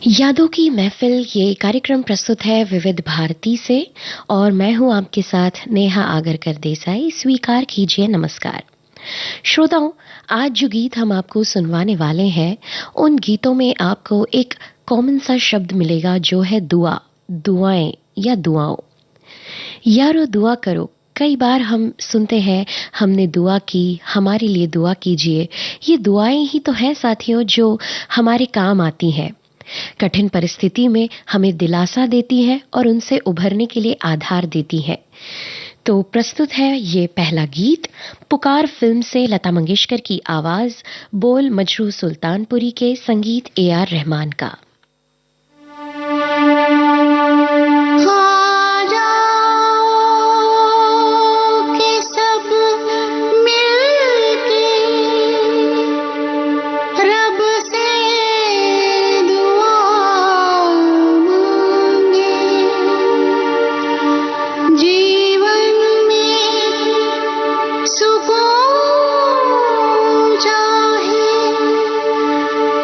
यादों की महफिल ये कार्यक्रम प्रस्तुत है विविध भारती से और मैं हूं आपके साथ नेहा आगरकर देसाई। स्वीकार कीजिए नमस्कार। श्रोताओं, आज जो गीत हम आपको सुनवाने वाले हैं उन गीतों में आपको एक कॉमन सा शब्द मिलेगा जो है दुआ, दुआएं या दुआओं। यारो दुआ करो। कई बार हम सुनते हैं हमने दुआ की, हमारे लिए दुआ कीजिए। ये दुआएं ही तो हैं साथियों जो हमारे काम आती हैं, कठिन परिस्थिति में हमें दिलासा देती है और उनसे उभरने के लिए आधार देती है। तो प्रस्तुत है ये पहला गीत पुकार फिल्म से लता मंगेशकर की आवाज, बोल मजरू सुल्तानपुरी के, संगीत ए.आर. रहमान का।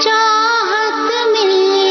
चाहत में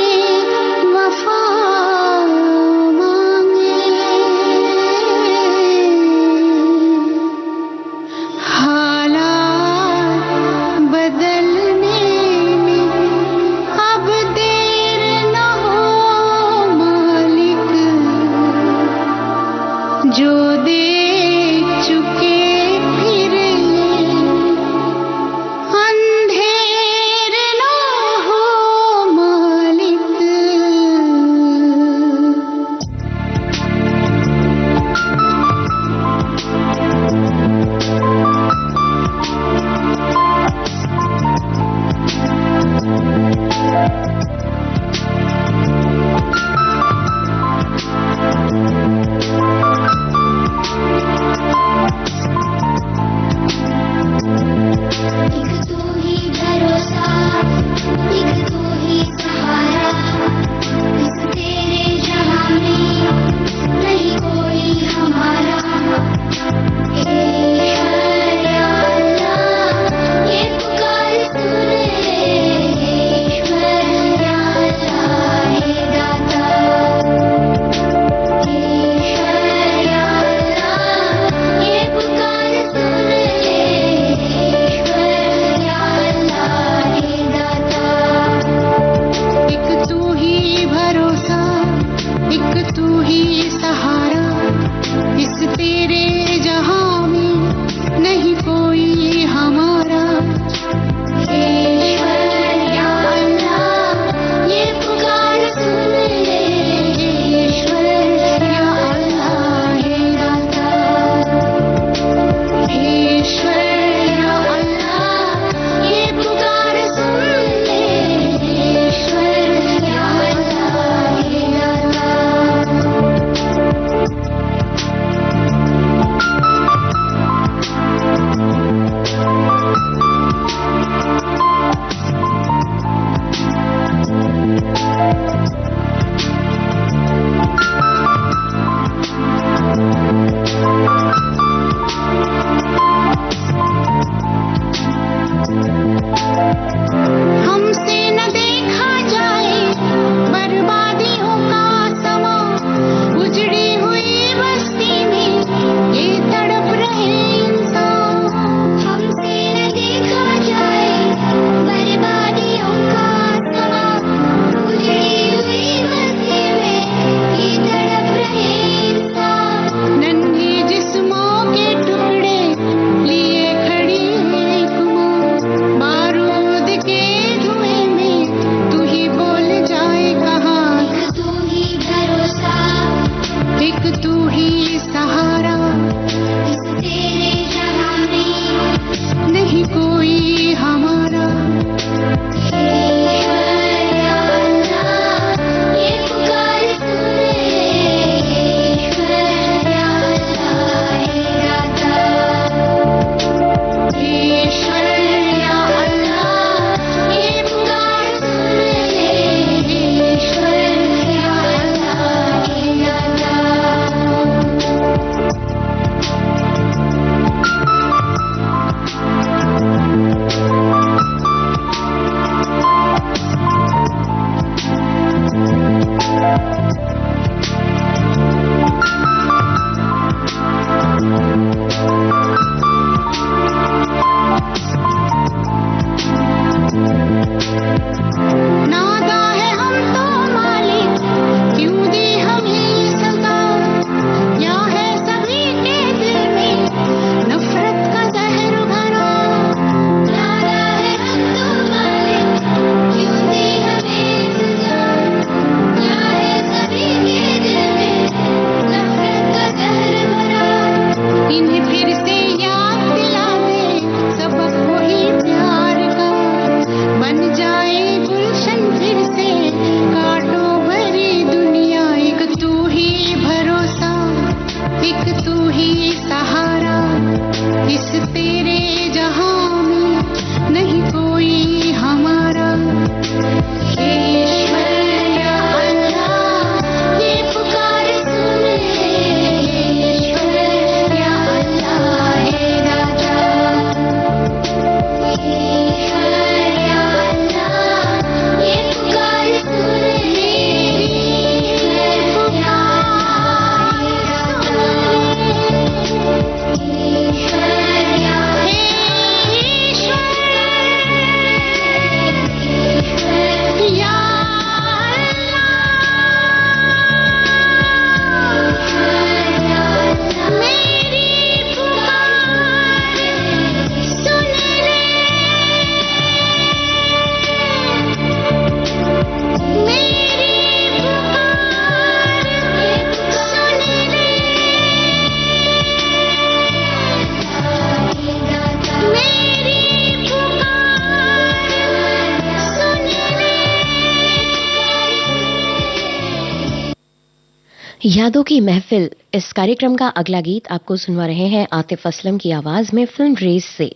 यादों की महफिल इस कार्यक्रम का अगला गीत आपको सुनवा रहे हैं आतिफ असलम की आवाज में फिल्म रेस से।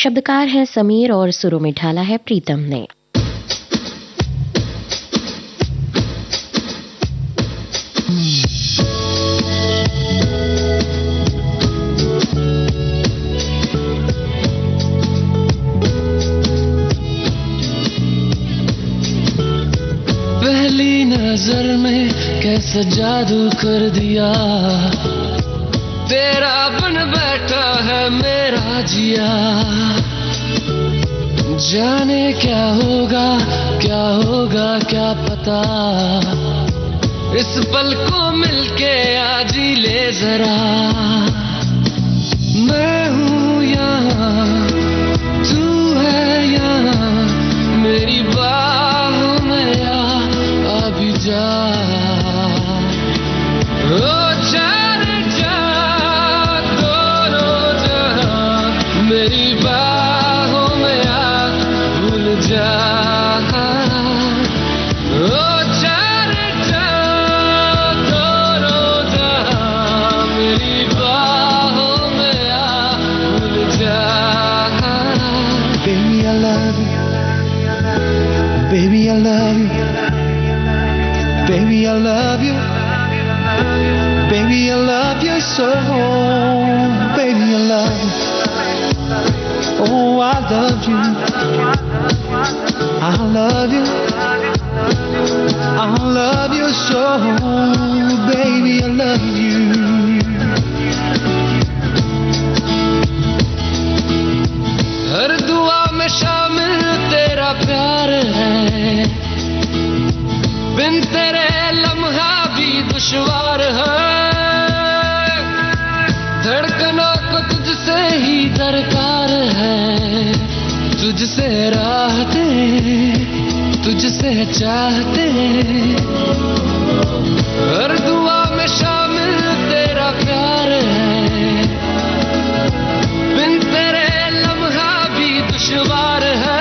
शब्दकार हैं समीर और सुरों में ढाला है प्रीतम ने। पहली नजर में कैसा जादू कर दिया, तेरा बन बैठा है मेरा जिया। जाने क्या होगा क्या पता, इस पल को मिलके आज ही ले जरा। मैं हूँ यहाँ, तू है यहाँ, मेरी बाहों में आ भी जा। ओ चार चाँद दोनों जहां, मेरी बाहों में आ भूल जा। ओ चार चाँद दोनों जहां, मेरी बाहों में आ भूल जा। Baby, I love you. Baby, I love you. Baby, I love you. Baby, I love you so. Baby, I love you. Oh, I love you. I love you. I love you so. Baby, I love you. हर दुआ में शामिल तेरा प्यार है, बिन तेरे लम्हा भी दुश्वार है। धड़कनों को तुझसे ही दरकार है, तुझसे राहते तुझसे चाहते। हर दुआ में शामिल तेरा प्यार है, बिन तेरे लम्हा भी दुश्वार है।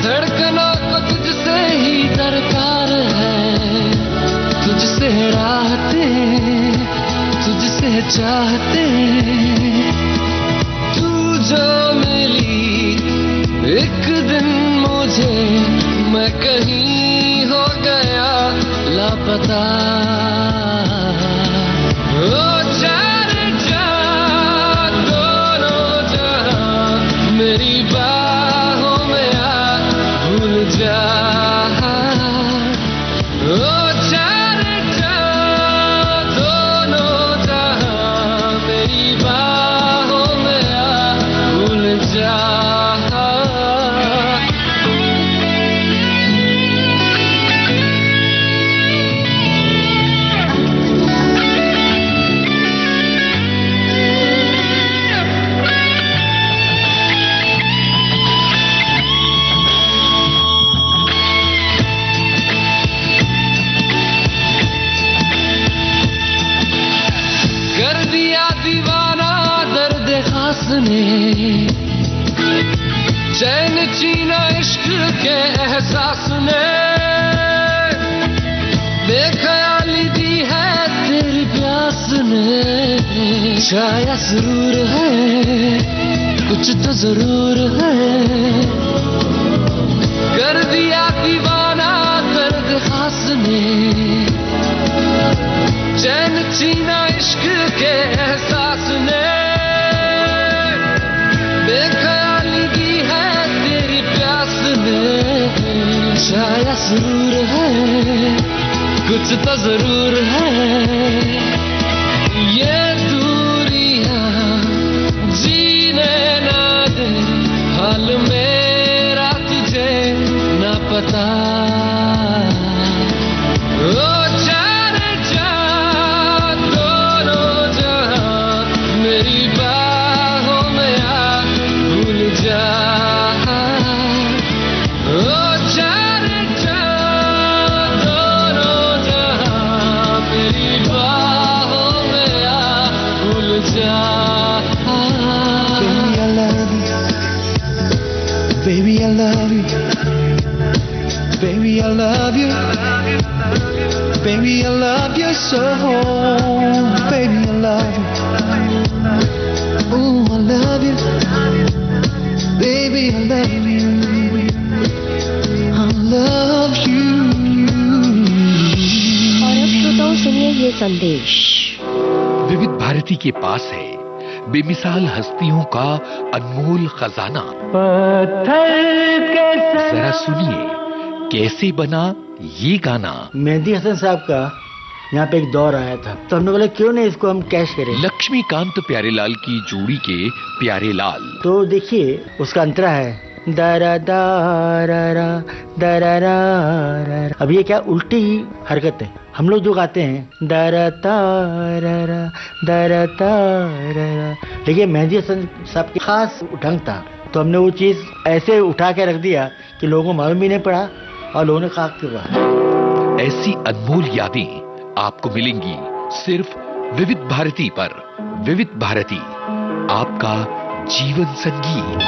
धड़कनों को तुझसे ही दरकार है, तुझसे राहते तुझसे चाहते। तू जो मिली एक दिन मुझे, मैं कहीं हो गया लापता। ओ चार चाँद दोनों जहां, मेरी बाहों में आ भूल जा। ओ चार चाँद दोनों जहां, मेरी बाहों में आ भूल जा। कर दिया दीवाना दर्द खास ने, चैन छीना इश्क के एहसास ने। बेख्याली दी है तेरी प्यास ने, शायद जरूर है कुछ तो जरूर है। कर दिया दीवाना दर्द खास ने, चैन छीना इश्क के एहसास ने। बेख्याली दी है तेरी प्यास ने, शायद जरूर है कुछ तो जरूर है। ये दूरियां जीने ना दे, हाल मेरा तुझे ना पता। ओ चार चाँद दोनों जहां, मेरी बाहों में आ भूल जा। ओ चार चाँद दोनों जहां, मेरी बाहों में आ भूल जा। Baby, I love you. Baby, I love you. Baby, I love you so. Baby, I love you. Ooh, I love you. Baby, I love you. I love you. और अब श्रोताओं सुनिए ये संदेश। विविध भारती के पास है बेमिसाल हस्तियों का अनमोल खजाना। जरा सुनिए कैसे बना ये गाना। मेहदी हसन साहब का यहाँ पे एक दौर आया था, तो हमने बोला क्यों नहीं इसको हम कैश करें। लक्ष्मीकांत प्यारेलाल की जोड़ी के प्यारेलाल। तो देखिए उसका अंतरा है दरा दारा दरा रा। अब ये क्या उल्टी हरकत है। हम लोग जो गाते हैं दरा तारा दरा तारा, लेकिन मेहदी हसन साहब की खास ढंग था, तो हमने वो चीज ऐसे उठा के रख दिया कि लोगों को मालूम भी नहीं पड़ा और लोगों ने खाक किया। ऐसी अनमोल यादें आपको मिलेंगी सिर्फ विविध भारती पर। विविध भारती आपका जीवन संगीत।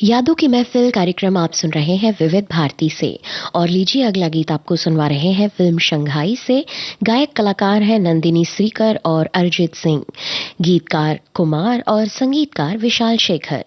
यादों की महफिल कार्यक्रम आप सुन रहे हैं विविध भारती से। और लीजिए अगला गीत आपको सुनवा रहे हैं फिल्म शंघाई से। गायक कलाकार हैं नंदिनी श्रीकर और अरिजीत सिंह, गीतकार कुमार और संगीतकार विशाल शेखर।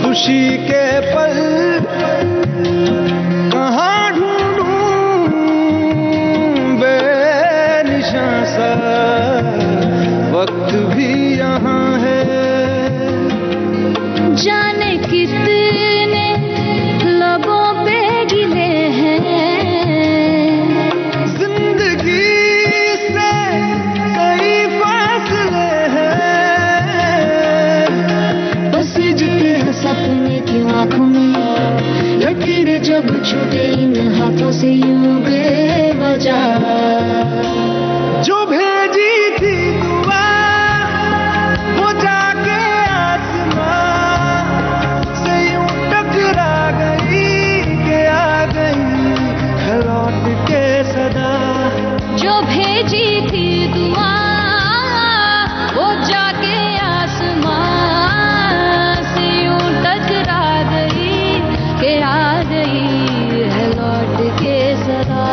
खुशी के पल कहाँ ढूंढूं, बेनिशां सा वक्त भी यहाँ है। जाने कितने लबों पे गिले हैं, जिंदगी से कई फासले हैं। बस जितने हैं सपने की आंखों में, लकीरें जब छूटे इन हाथों से यूं बेवजह। जो भेजी थी दुआ वो जाके आसमां से यूं टकरा गई कि आ गई है लौट के सदा। जो भेजी थी दुआ वो जाके आसमां से यूं टकरा गई कि आ गई है लौट के सदा।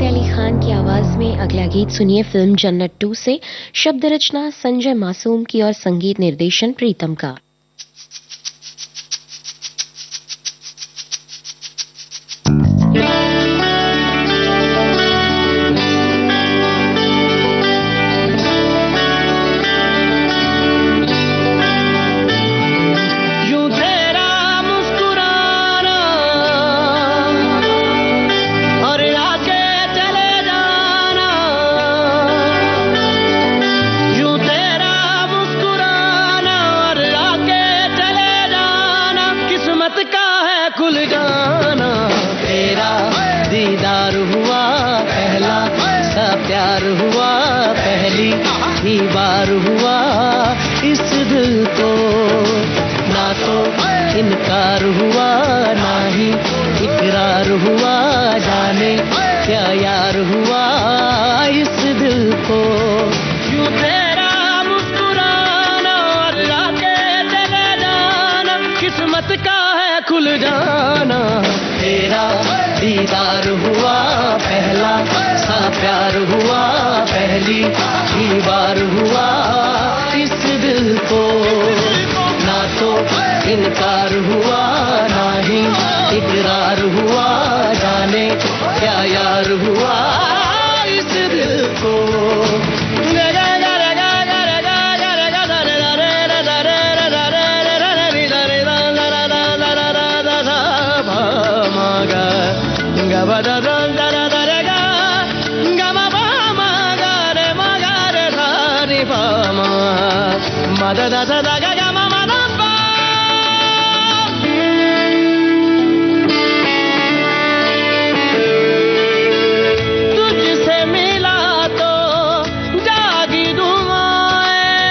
अली खान की आवाज में अगला गीत सुनिए फिल्म जन्नत 2 से। शब्द रचना संजय मासूम की और संगीत निर्देशन प्रीतम का। बार हुआ इस दिल को, ना तो इनकार हुआ ना ही इकरार हुआ, जाने क्या यार हुआ इस दिल को। यूं तेरा मुस्कुराना अल्लाह के चले जाना, किस्मत का है खुल जाना। तेरा दीदार हुआ पहला सा प्यार हुआ, पहली ही बार हुआ इस दिल को, ना तो इनकार हुआ ना ही इकरार हुआ, जाने क्या यार हुआ इस दिल को। Da da da da ga ga ma ma da pa, तुझसे मिला तो जागी दुआएं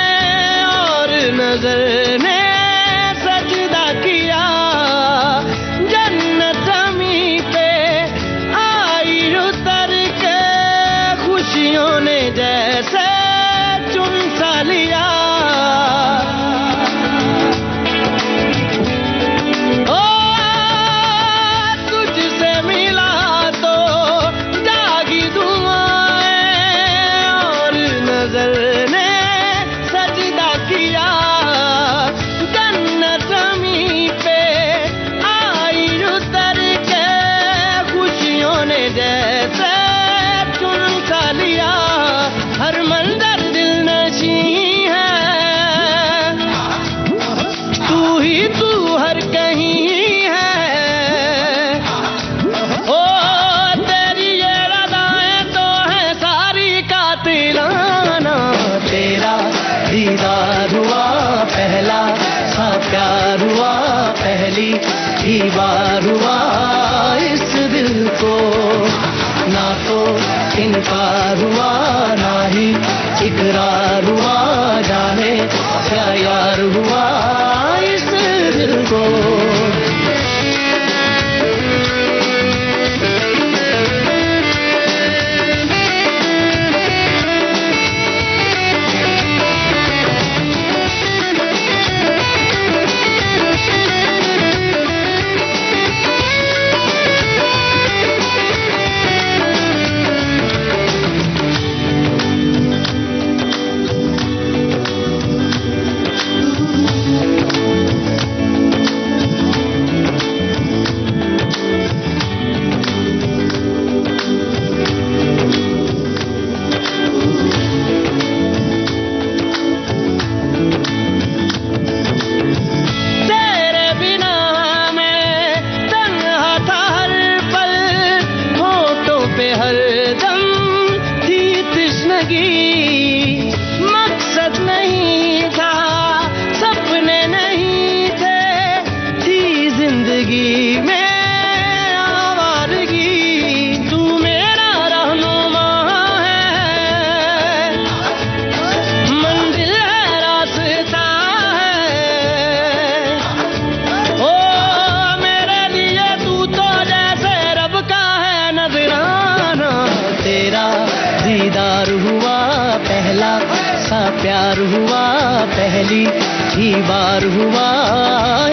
और नजर ने सजदा किया, जन्नत ज़मीं पे आई उतर के खुशियों ने जैसे चुन सा लिया। प्यार हुआ पहली ही बार हुआ इस दिल को, ना तो इनकार हुआ ना ही इकरार हुआ, जाने क्या यार हुआ इस दिल को। प्यार हुआ पहली ही बार हुआ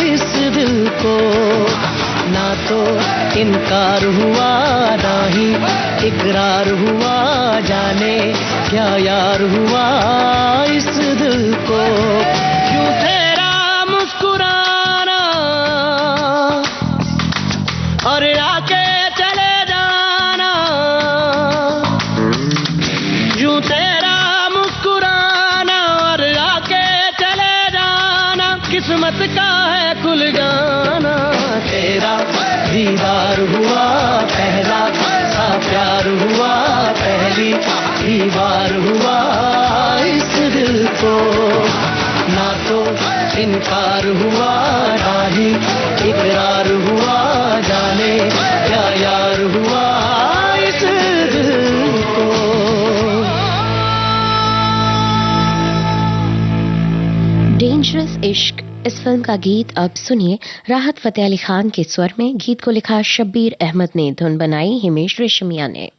इस दिल को, ना तो इनकार हुआ ना ही इकरार हुआ, जाने क्या यार हुआ इस दिल को। यूं तेरा मुस्कुराना और आके चले जाना, यूं तेरा मुस्कुराना और आके चले जाना, किस्मत का है खुल जाना। तेरा दीदार हुआ पहला सा प्यार हुआ, पहली ही बार हुआ इस दिल को। ना तो इनकार हुआ ना ही इकरार हुआ, जाने क्या यार हुआ इस दिल को। डेंजरस इश्क इस फिल्म का गीत अब सुनिए राहत फतेह अली खान के स्वर में। गीत को लिखा शब्बीर अहमद ने, धुन बनाई हिमेश रेशमिया ने।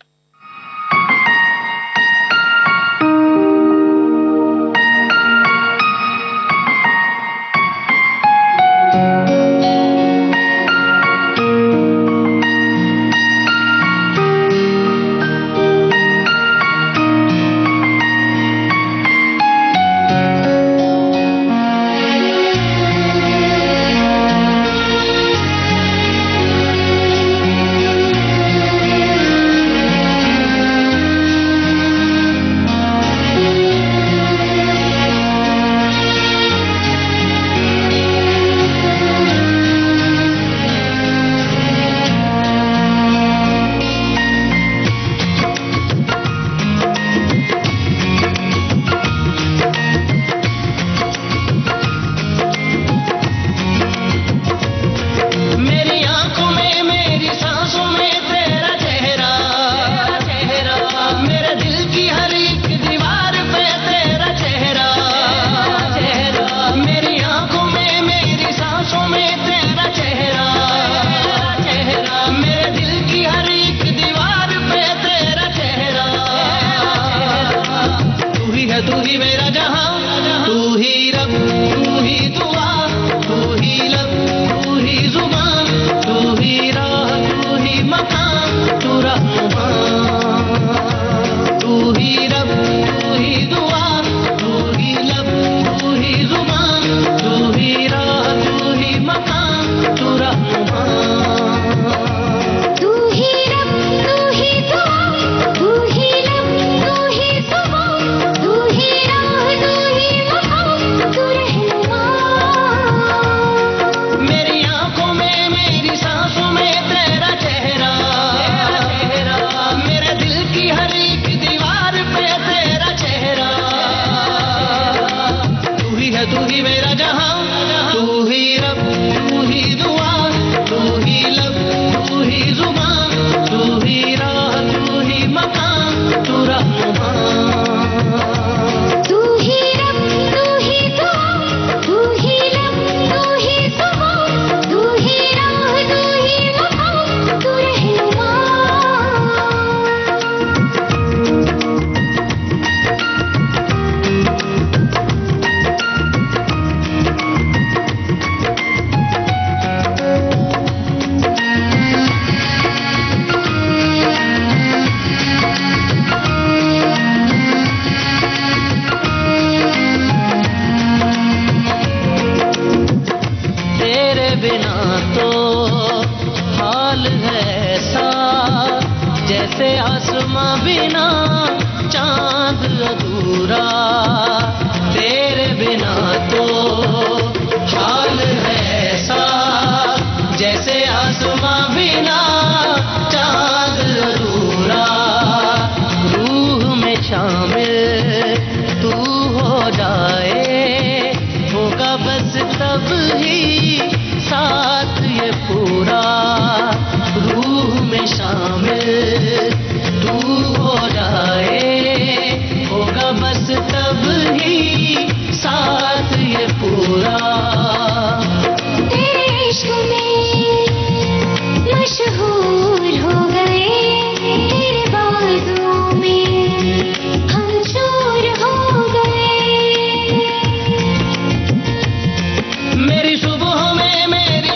मेरी सुबह में मेरी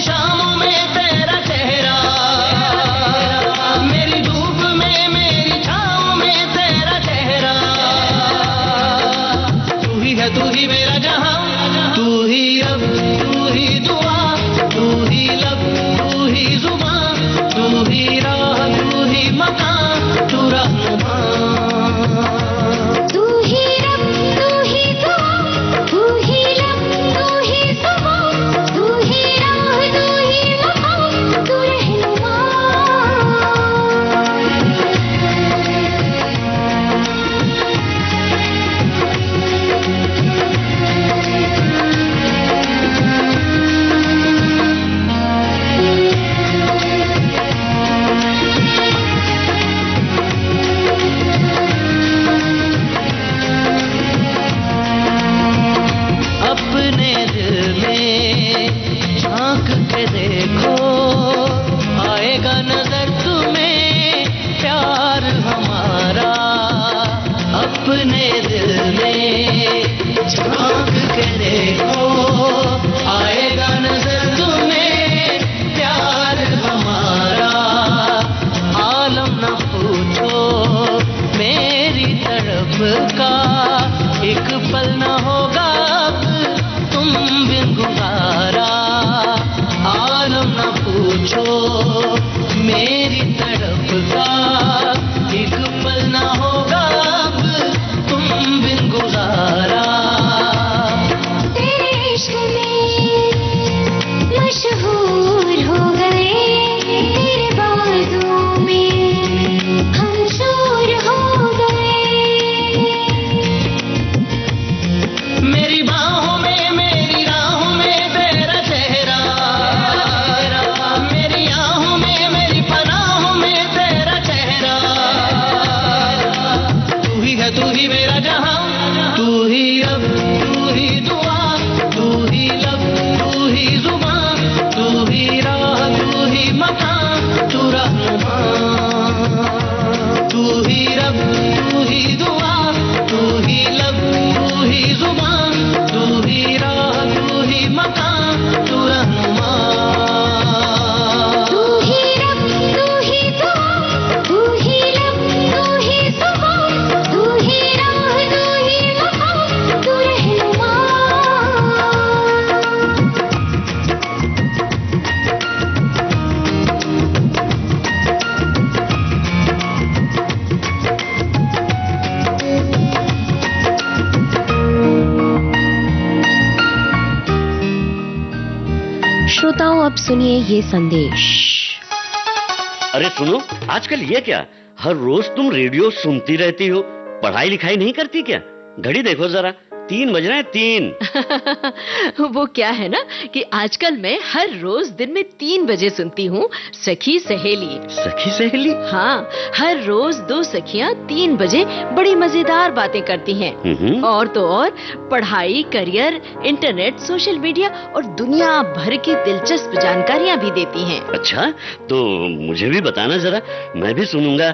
तू ही रब, तू ही दुआ, तू ही लब, तू ही जुबां, तू ही राह, तू ही मकाम, तू रहनुमा। अपने दिल में झांक के देखो, आएगा नजर तुम्हें प्यार हमारा। अपने दिल में झांक के देखो, आएगा नजर तुम्हें प्यार हमारा। आलम न पूछो मेरी तरफ का, एक पल न होगा अब तुम बिन गुजारा। आलम न पूछो मेरी तरफ का, एक पल न होगा अब तुम बिन गुजारा। तेरे इश्क में मशहूर हो गए, तेरे बाजू में हम चूर हो गए। मेरी बाहों में, मेरी राहों में तेरा चेहरा, मेरी आहों में, मेरी पनाहों में तेरा चेहरा। तू ही है, तू ही मेरा जहां, तू ही अब, तू ही दुआ, तू ही लब, तू ही जुबां, तू ही राह, तू ही मकान, तू रहनुमा। तू ही रब, तू ही दुआ, तू ही लब, तू ही जुबां, तू ही राह, तू ही मकान, तू रहनुमा। तू ही रब, तू ही दुआ, तू ही लब, तू ही जुबां, तू ही राह, तू ही मकाम, तू रहनुमा। श्रोताओं, अब सुनिए ये संदेश। अरे सुनो, आजकल ये क्या, हर रोज तुम रेडियो सुनती रहती हो, पढ़ाई लिखाई नहीं करती क्या? घड़ी देखो जरा, 3 बज रहे हैं, 3। वो क्या है ना कि आजकल मैं हर रोज दिन में 3 बजे सुनती हूँ सखी सहेली। सखी सहेली? हाँ, हर रोज 2 सखियाँ 3 बजे बड़ी मजेदार बातें करती हैं। और तो और पढ़ाई, करियर, इंटरनेट, सोशल मीडिया और दुनिया भर की दिलचस्प जानकारियाँ भी देती हैं। अच्छा, तो मुझे भी बताना जरा, मैं भी सुनूंगा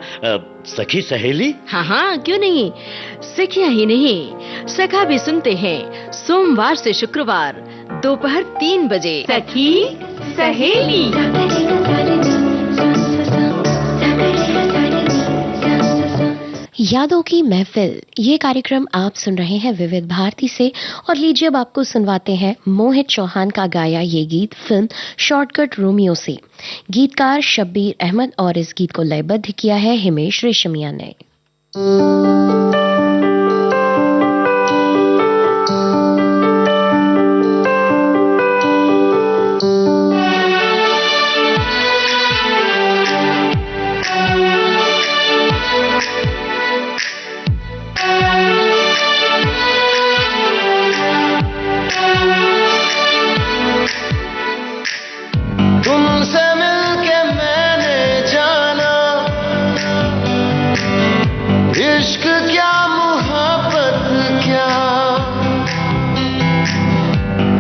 सखी सहेली। हाँ हाँ, क्यों नहीं। सखियाँ ही नहीं, सखा भी सुनते हैं सोमवार से शुक्रवार दोपहर 3 बजे। सखी सहेली। यादों की महफिल, ये कार्यक्रम आप सुन रहे हैं विविध भारती से। और लीजिए अब आपको सुनवाते हैं मोहित चौहान का गाया ये गीत फिल्म शॉर्टकट रोमियो से। गीतकार शब्बीर अहमद और इस गीत को लयबद्ध किया है हिमेश रेशमिया ने। तुमसे मिलके मैंने जाना इश्क क्या, मोहब्बत क्या।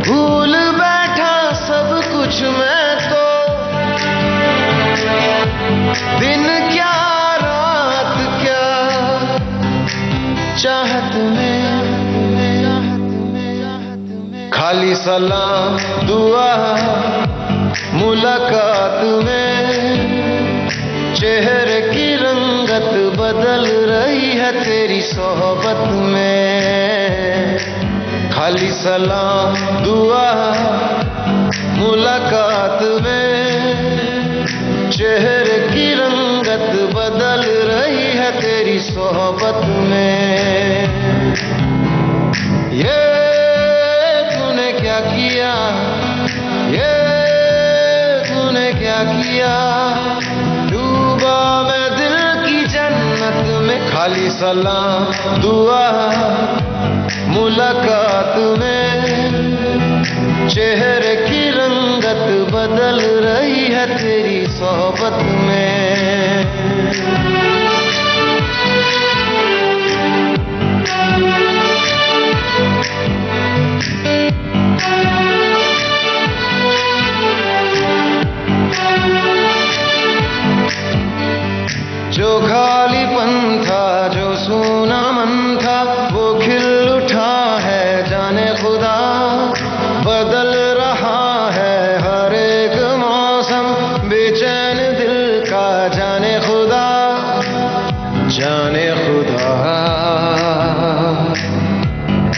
भूल बैठा सब कुछ मैं तो, दिन क्या रात क्या। चाहत में खाली सलाम दुआ, मुलाकात में चेहरे की रंगत बदल रही है तेरी सोहबत में। खाली सलाम दुआ, मुलाकात में चेहरे की रंगत बदल रही है तेरी सोहबत में। ये तूने क्या किया, ये तूने क्या किया, डूबा मैं दिल की जन्नत में। खाली सलाम दुआ मुलाकात में, चेहरे की रंगत बदल रही है तेरी सोहबत में। जो खालीपन था, जो सूना मन था, वो खिल उठा है जाने खुदा। बदल रहा है हर एक मौसम, बेचैन दिल का जाने खुदा, जाने खुदा,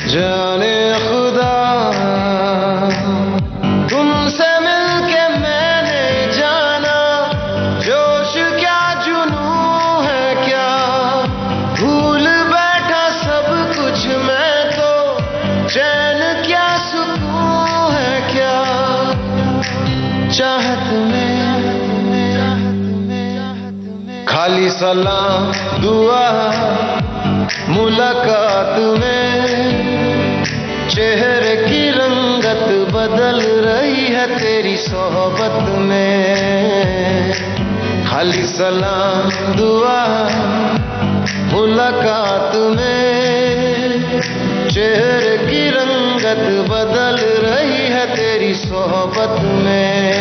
जाने खुदा। तुमसे मिलके मैंने जाना, जोश क्या जुनून है क्या, भूल बैठा सब कुछ मैं तो, चैन क्या सुकून है क्या। चाहत में खाली सलाम दुआ मुलाकात में, चेहरे की रंगत बदल रही है तेरी सोहबत में। खाली सलाम दुआ मुलाकात में, चेहरे की रंगत बदल रही है तेरी सोहबत में।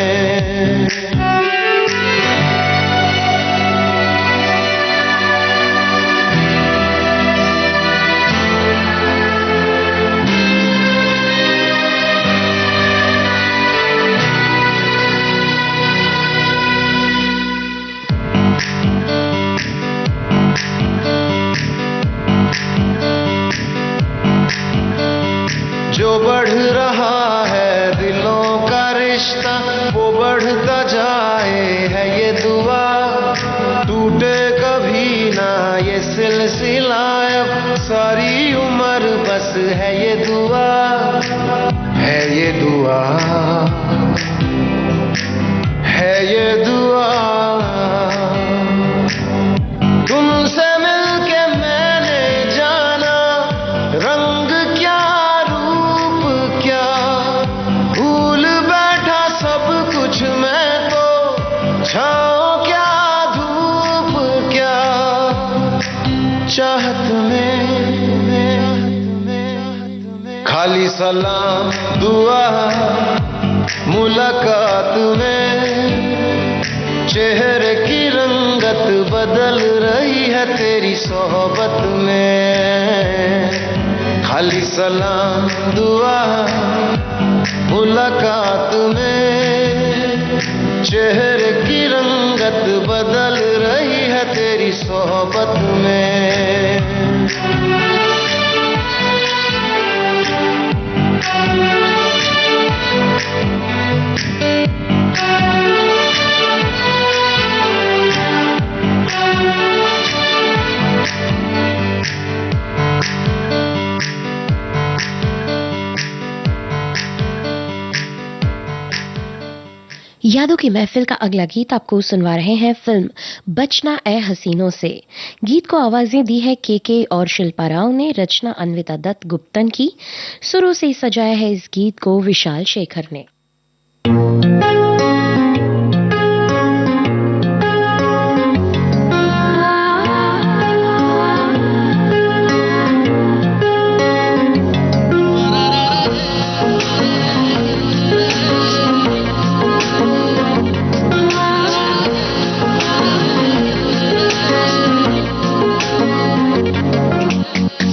जो बढ़ रहा है दिलों का रिश्ता, वो बढ़ता जाए है ये दुआ। टूटे कभी ना ये सिलसिला, अब सारी उम्र बस है ये दुआ, है ये दुआ, है ये दुआ। तुमसे मिलके मैंने जाना, रंग क्या रूप क्या, भूल बैठा सब कुछ मैं तो, छाँव क्या धूप क्या। चाहत में खाली सलाम दुआ मुलाकात में, चेहरे की रंगत बदल रही है तेरी सोहबत में। खाली सलाम दुआ मुलाकात में, चेहरे की रंगत बदल रही है तेरी सोहबत में। यादों की महफिल का अगला गीत आपको सुनवा रहे हैं फिल्म बचना ए हसीनों से। गीत को आवाजें दी है के और शिल्पा राव ने, रचना अन्विता दत्त गुप्तन की, सुरों से सजाया है इस गीत को विशाल शेखर ने।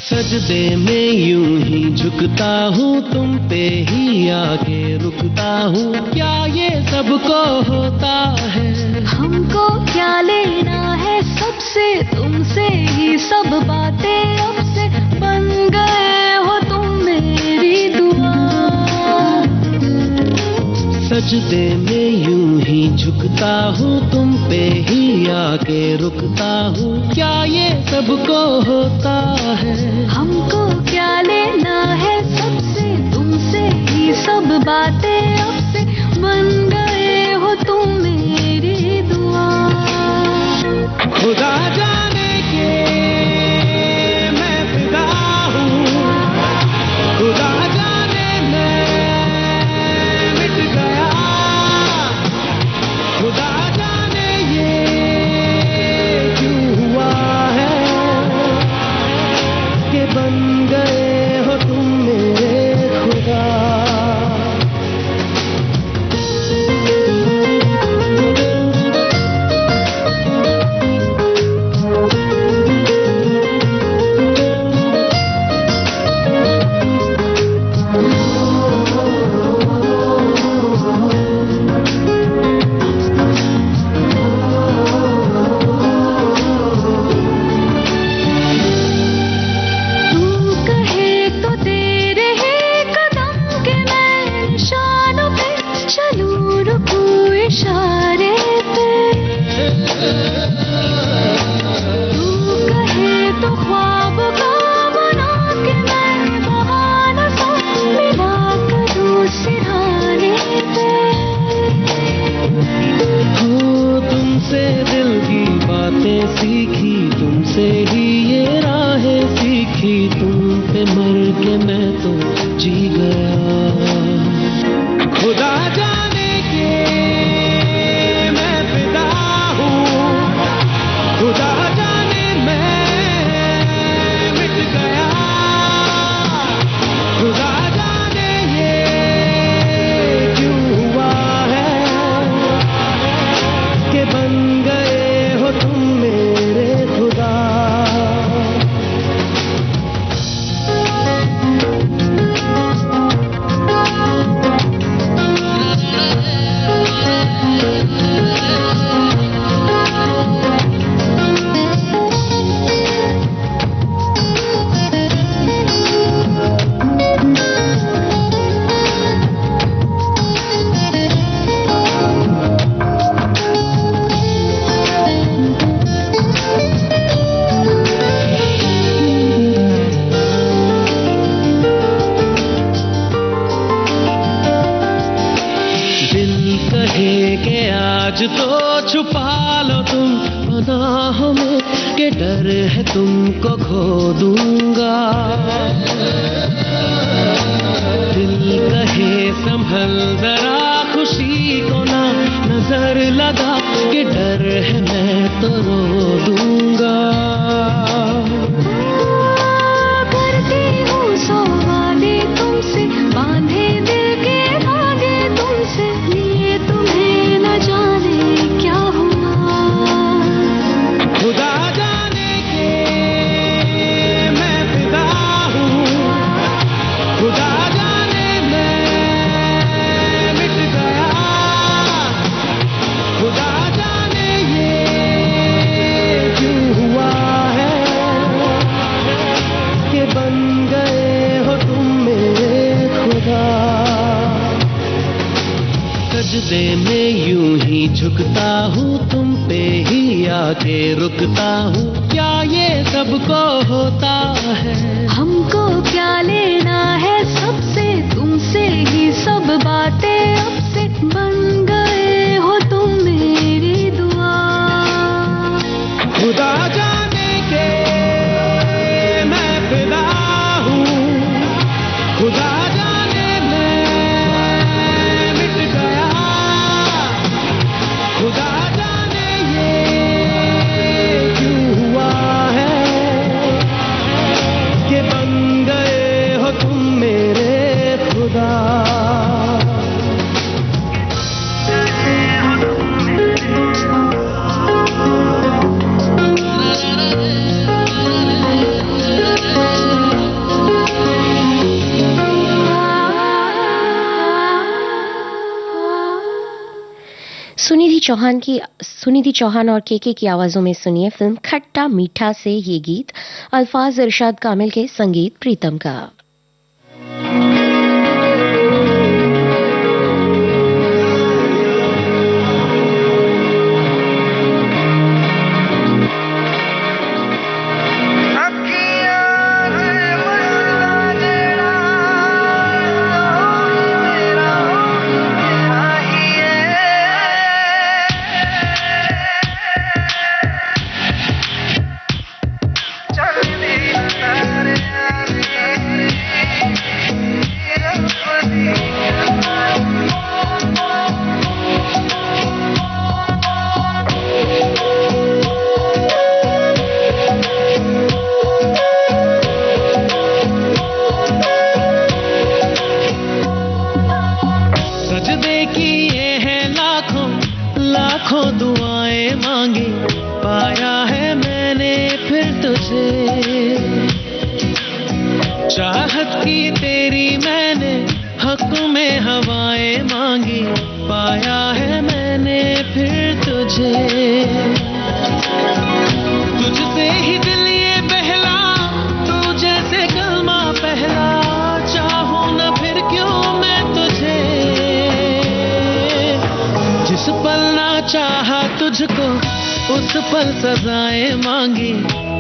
सजदे में यूं ही झुकता हूँ, तुम पे ही आके रुकता हूँ, क्या ये सबको होता है? हमको क्या लेना है सबसे, तुमसे ही सब बातें अब से, बन गए हो तुम मेरी दुआ। सजदे में यूं ही झुकता हूँ तुम पे ही आके रुकता हूँ, क्या ये सबको होता है? हमको क्या लेना है सबसे, तुमसे ही सब बातें अब से बन गए हो तुम मेरी दुआ। खुदा जाने के मैं फिदा हूँ, खुदा जाने मैं मिट गया, खुदा जाने ये क्यों हुआ है कि बन गए हो तुम मेरे खुदा। सीखी तुमसे ही ये राहें सीखी, तुम पे मर के मैं तो जी गया। खुदा जाने के मैं फिदा हूँ, खुदा जाने मैं मिट गया, खुदा जाने ये क्यों हुआ है कि बन गए हो तुम मेरे खुदा। आज तो छुपा लो तुम पनाहों में कि डर है तुमको खो दूंगा। दिल कहे संभल जरा खुशी को ना नजर लगा कि डर है मैं तो रो दूंगा। करती हूँ सौ वादे तुमसे, बांधे दिल के धागे तुमसे, लिए तुम्हें न जाने क्या हुआ। खुदा जाने के मैं फिदा हूँ, खुदा जाने मैं मिट गया, खुदा जाने ये क्यों हुआ है कि बन गए हो तुम मेरे खुदा। सजदे में यूं ही झुकता हूँ तुम पे ही आके रुकता हूँ, क्या ये सबको होता है? हमको क्या लेना है सबसे, तुमसे ही सब बातें अब से बन गए हो तुम मेरी दुआ। खुदा जाने के मैं फिदा हूँ, खुदा जाने मैं मिट गया, खुदा जाने ये क्यों हुआ है कि बन गए हो तुम मेरे खुदा। सुनिधि चौहान और केके की आवाजों में सुनिए फिल्म खट्टा मीठा से ये गीत, अल्फाज इरशाद कामिल के, संगीत प्रीतम का। की तेरी मैंने हक में हवाएं मांगी, पाया है मैंने फिर तुझे। तुझसे ही दिल ये बहला, तू जैसे कलमा पहला, चाहूं न फिर क्यों मैं तुझे। जिस पल ना चाहा तुझको उस पल सजाएं मांगी,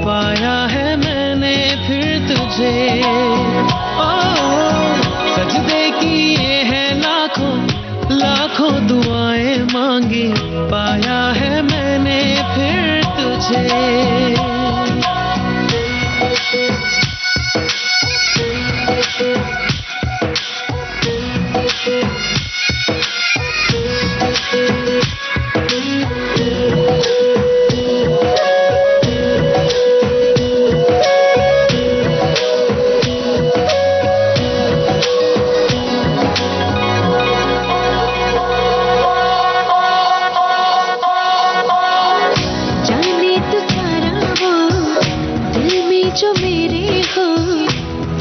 पाया है मैंने फिर तुझे। ओ सजदे किए हैं लाखों लाखों दुआएं मांगी, पाया है मैंने फिर तुझे। जाने तू सारा वो दिल में जो मेरे हो,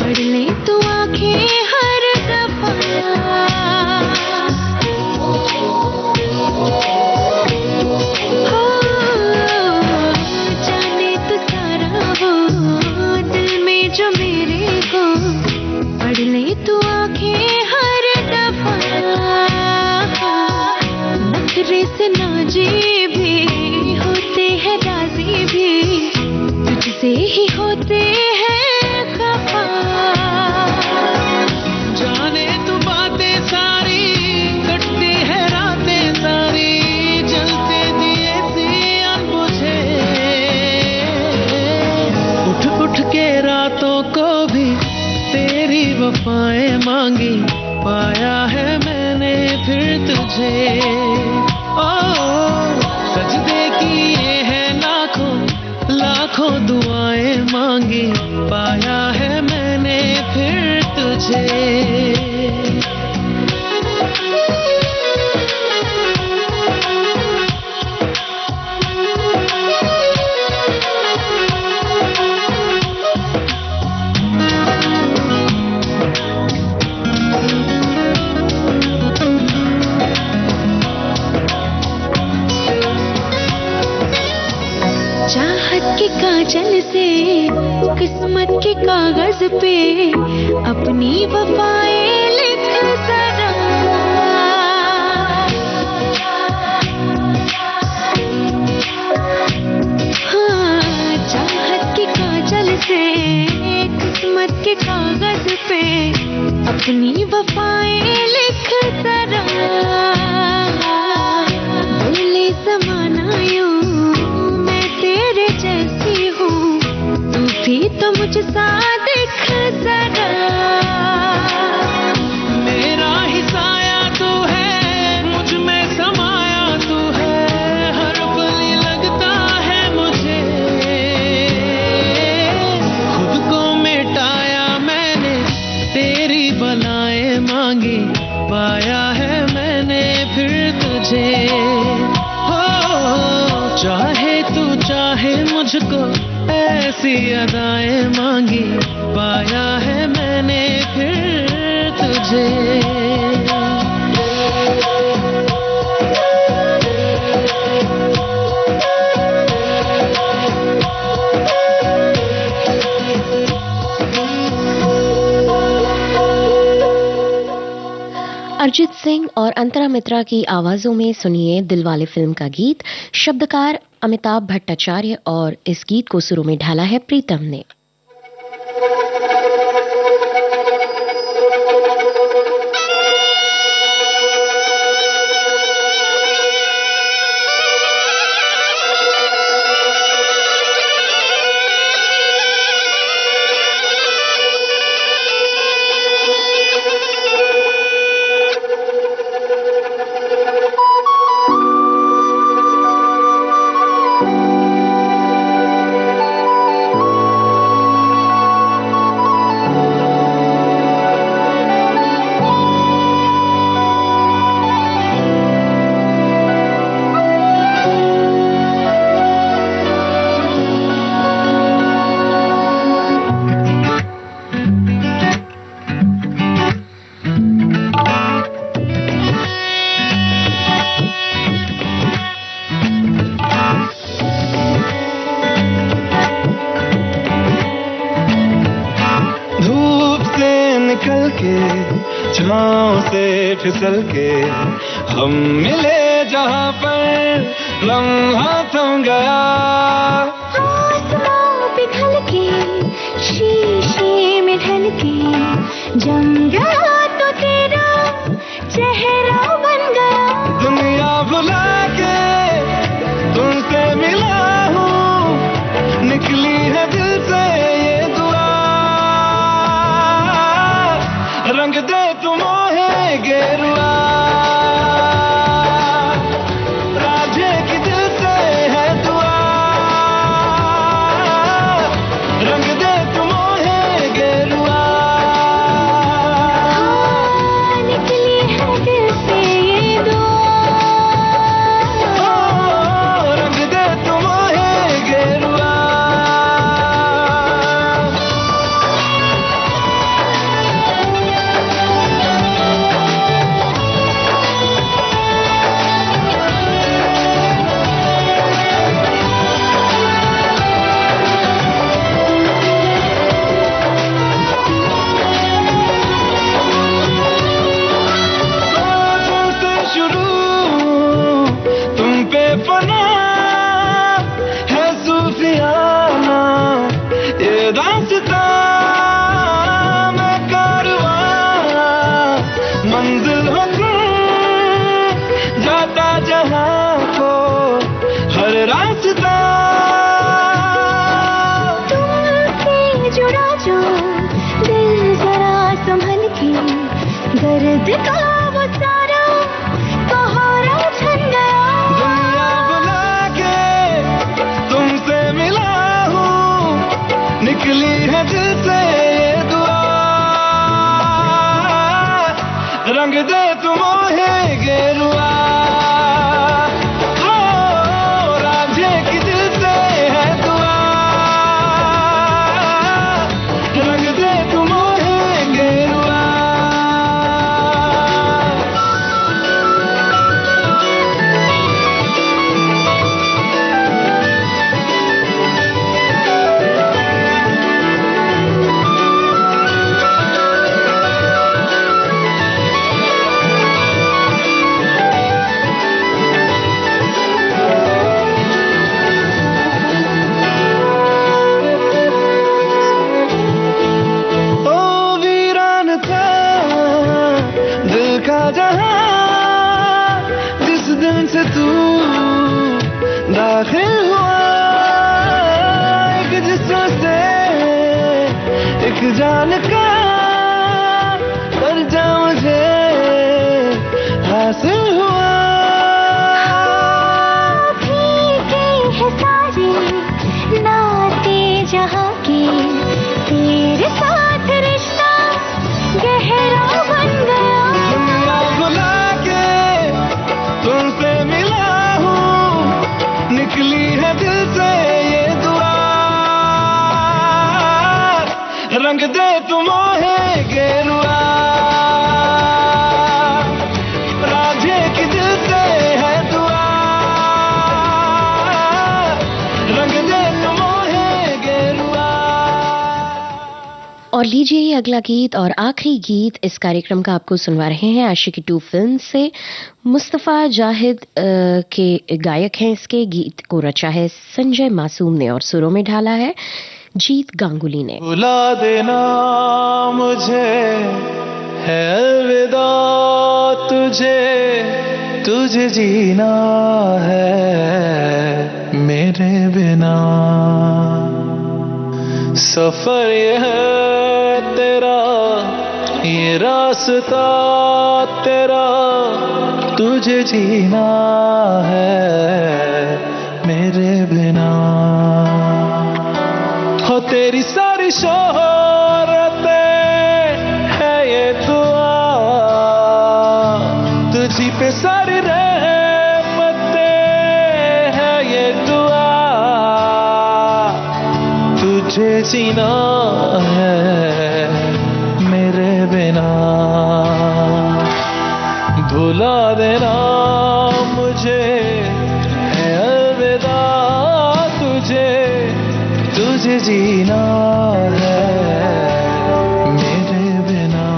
पढ़ ले तू आंखें हर दफा। हो जाने तू सारा वो दिल में जो मेरे हो, पढ़ ले तू आंखें हर दफा। नखरे से नाजी भी होते हैं, राजी भी तुझसे ही होते हैं खफा। जाने तू बातें सारी, कटती है रातें सारी, जलते दिए सी अनबुझे। उठ उठ के रातों को भी तेरी वफाएं मांगी, पाया है मैंने फिर तुझे। ओ सजदे किए हैं लाखों लाखों दुआएं मांगी, पाया है मैंने फिर तुझे। चाहत के काजल से किस्मत के कागज पे अपनी वफाएं लिख जरा। हाँ चाहत के काजल से किस्मत के कागज पे अपनी वफाएं लिख जरा। बोले समाना यूं मैं तेरे जैसी हूँ, तू भी तो मुझसा दिख जरा। मेरा ही साया तू है, मुझ में समाया तू है, हर पल ये लगता है मुझे। खुद को मिटाया मैंने, तेरी बलाएं मांगी, पाया है मैंने फिर तुझे। हो चाहे तू चाहे मुझको ऐसी अदाएं मांगी, पाया है मैंने फिर तुझे। अरिजीत सिंह और अंतरा मित्रा की आवाजों में सुनिए दिलवाले फिल्म का गीत। शब्दकार अमिताभ भट्टाचार्य और इस गीत को सुरों में ढाला है प्रीतम ने। निकल के छाँव से फिसल के हम मिले जहाँ पर लम्हा थम गया। आसमां पिघल के शीशे में ढल के जम गया तो तेरा चेहरा बन गया। दुनिया भुला के तुमसे मिला हूँ, निकली है दिल से ये दुआ। रंग दे तू मोहे गेरुआ, राधे की दिल से है दुआ। रंग दे तू मोहे गेरुआ, निकली है दिल से ये दुआ। रंग दे तू मोहे गेरुआ। तुमसे शुरू तुम पे फना है सूफियाना ये दास्तां। मैं कारवां मंजिल हो तुम, जाता जहाँ को हर रास्ता। तुमसे जुड़ा जो दिल जरा संभल के दर्द का वो सारा सहारा छन गया। दुनिया बुला के तुमसे मिला हूँ, निकली है दिल से ये दुआ। रंग दे तू मोहे गेरुआ, ओ राधे की दिल से है दुआ। रंग दे तू मोहे गेरुआ। ओ वीरान था दिल का जहां, जिस दिन से तू दाखिल हुआ। एक जिस्म से एक जान का दर्जा मुझे हासिल हुआ। भीगे हैं सारे नाते जहाँ के, तेरे साथ रिश्ता गहरा बन गया। दुनिया बुला के तुमसे मिला हूँ, निकली है दिल से ये दुआ। रंग दे तू मोहे गेरुआ, राधे की दिल से है दुआ। रंग दे तू मोहे गेरुआ। और लीजिए ये अगला गीत और आखिरी गीत इस कार्यक्रम का आपको सुनवा रहे हैं आशिकी 2 फिल्म से। मुस्तफा जाहिद के गायक हैं। इसके गीत को रचा है संजय मासूम ने और सुरों में ढाला है जीत गांगुली ने। बुला देना मुझे है अलविदा तुझे, तुझे जीना है मेरे बिना। सफर ये है तेरा, ये रास्ता तेरा, तुझे जीना है मेरे बिना। हो तेरी सारी शोहरतें है ये दुआ, तुझी पे सारी रहमतें है ये दुआ। तुझे जीना है मेरे बिना। भुला देना मुझे है अलविदा तुझे, तुझे जीना है मेरे बिना।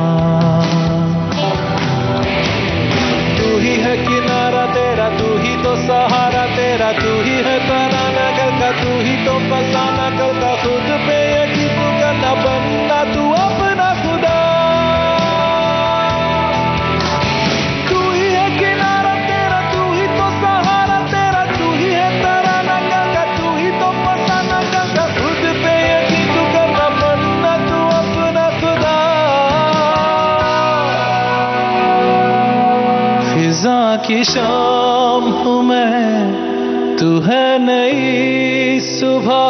की शाम हूँ मैं, तू है नई सुबह,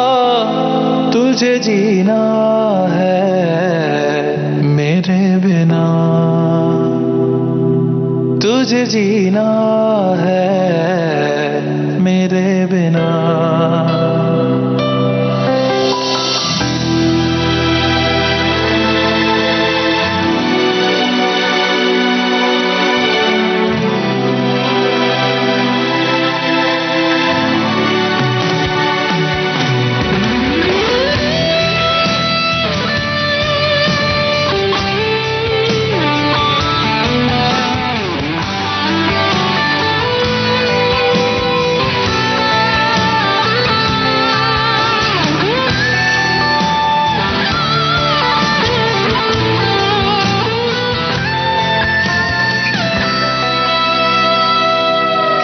तुझे जीना है मेरे बिना, तुझे जीना है मेरे बिना।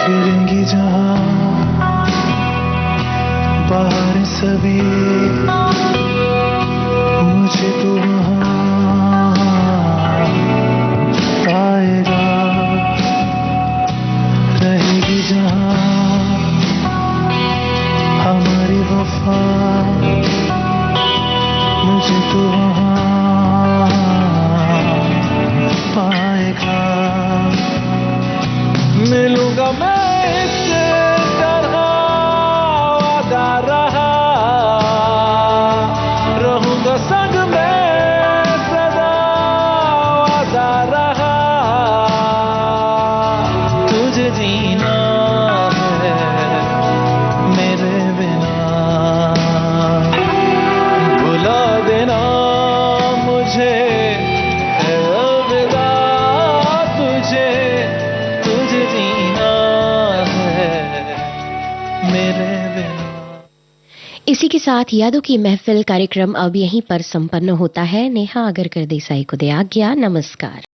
फिरेंगी जहाँ बाहर सभी, मुझे तो वहाँ पाएगा। रहेगी जहाँ हमारी वफा, मुझे तो वहाँ पाएगा। मिलूंगा मैं इससे तरह वादा रहा, रहूंगा संग में सदा वादा रहा। तुझे जीना है मेरे बिना, भुला देना मुझे है अलविदा। तुझे तुझे जीना है मेरे बिना। इसी के साथ यादों की महफिल कार्यक्रम अब यहीं पर संपन्न होता है। नेहा आगरकर देसाई को दे आज्ञा। नमस्कार।